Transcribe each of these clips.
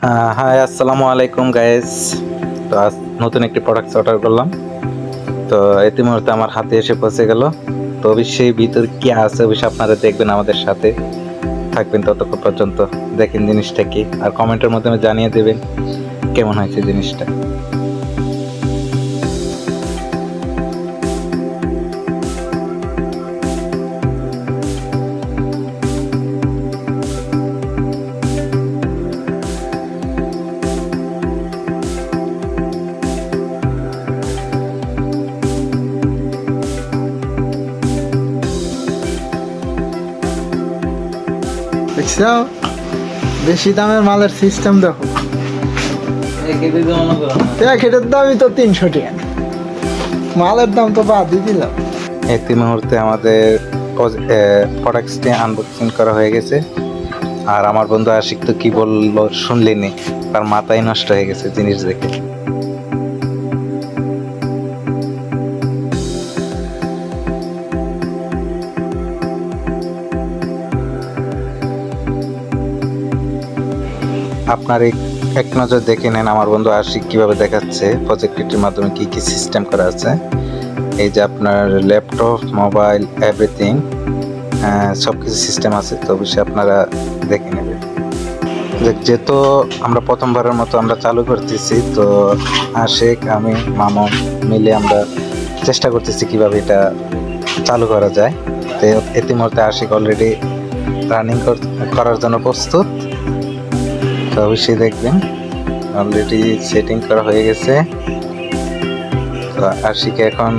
High আসসালামু আলাইকুম guys. তো আজ নতুন একটি প্রোডাক্ট অর্ডার করলাম। তো ইতিমধ্যে আমার হাতে এসে পৌঁছে গেল। তো অবশ্যই ভিতর কি আছে অবশ্যই আপনারা দেখবেন, আমাদের সাথে থাকবেন ততক্ষণ পর্যন্ত। দেখেন জিনিসটা কি, আর কমেন্টের মাধ্যমে জানিয়ে দেবেন কেমন হয়েছে জিনিসটা। দেখছো, বেশি দামের মালের সিস্টেম দেখো। এটার দামই তো 300 টাকা, মালের দাম তো বাদই দিলাম। এই মুহূর্তে আমাদের প্রোডাক্টসটি আনবক্সিং করা হয়ে গেছে। আর আমার বন্ধু আশিক তো কি বললো শুনলিনি, তার মাথায় নষ্ট হয়ে গেছে জিনিস দেখে। আপনার এক নজর দেখে নেন আমার বন্ধু আশিক কিভাবে দেখাচ্ছে প্রজেক্টরটির মাধ্যমে কি কি সিস্টেম করা আছে। এই যে আপনার ল্যাপটপ, মোবাইল, এভরিথিং সব কিছু সিস্টেম আছে। তো অবশ্যই আপনারা দেখে নেবেন। যেহেতু আমরা প্রথমবারের মতো আমরা চালু করতেছি, তো আশিক, আমি, মামুন মিলে আমরা চেষ্টা করতেছি কিভাবে এটা চালু করা যায়। তো ইতিমধ্যে আশিক অলরেডি রানিং করার জন্য প্রস্তুত। তো অবশ্যই দেখবেন, অলরেডি সেটিং করা হয়ে গেছে। তো আশিকে এখন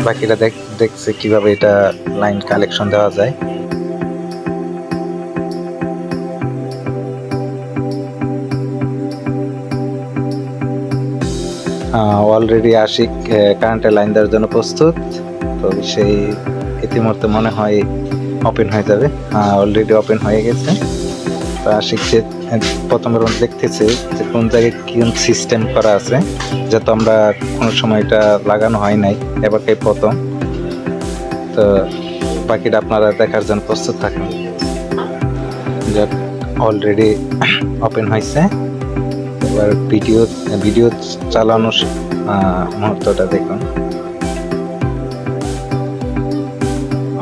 বাকিটা দেখছে কিভাবে এটা লাইন কালেকশন দেওয়া যায়। অলরেডি আশিক কারেন্টের লাইন দেওয়ার জন্য প্রস্তুত। তো সেই ইতিমধ্যে মনে হয় ওপেন হয়ে যাবে। অলরেডি ওপেন হয়ে গেছে। তো আশিক যে প্রথমবার দেখতেছে যে কোন জায়গায় কোন সিস্টেম করা আছে, যাতে আমরা কোনো সময় এটা লাগানো হয় নাই, এবারটাই প্রথম। তো বাকিটা আপনারা দেখার জন্য প্রস্তুত থাকেন। যাক, অলরেডি ওপেন হয়েছে। এবার ভিডিও চালানোর মুহূর্তটা দেখুন।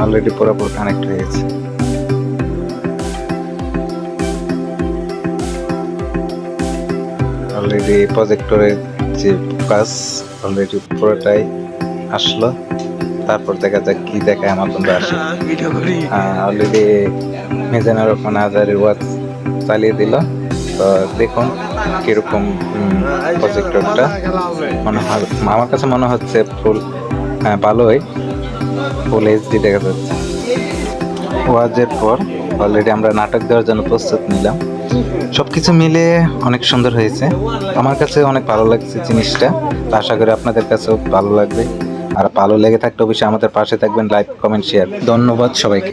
অলরেডি পুরোপুরি কানেক্ট হয়ে গেছে। অলরেডি প্রজেক্টরের যে কাজ অলরেডি পুরোটাই আসলো। তারপর দেখা যাক কি দেখায় আমার বন্ধু আসে। অলরেডি মেজানের ওখানে হাজারের ওয়াচ চালিয়ে দিল। তো দেখুন কিরকম প্রজেক্টরটা মনে হয়। আমার কাছে মনে হচ্ছে ফুল ভালোই, ফুল এইচডি দেখা যাচ্ছে। ওয়াজের পর অলরেডি আমরা নাটক দেওয়ার জন্য প্রস্তুত নিলাম। সবকিছু মিলে অনেক সুন্দর হয়েছে। আমার কাছে অনেক ভালো লাগছে জিনিসটা। তো আশা করি আপনাদের কাছেও ভালো লাগবে। আর ভালো লেগে থাকলে অবশ্যই আমাদের পাশে থাকবেন, লাইক, কমেন্ট, শেয়ার। ধন্যবাদ সবাইকে।